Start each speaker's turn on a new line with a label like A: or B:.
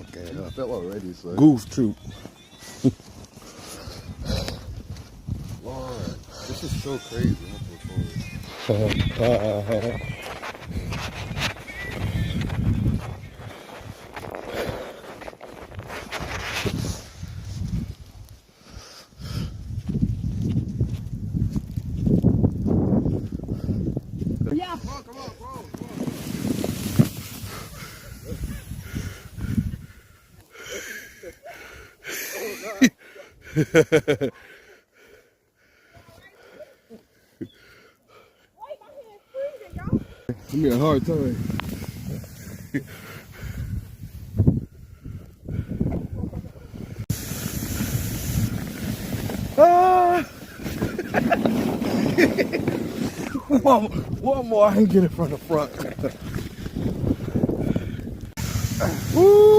A: Okay, I felt already, so.
B: Goose troop.
A: Lord, this is so crazy.
C: Yeah.
A: Come on, bro. Give me a hard time. One more, I can get it from the front. Woo!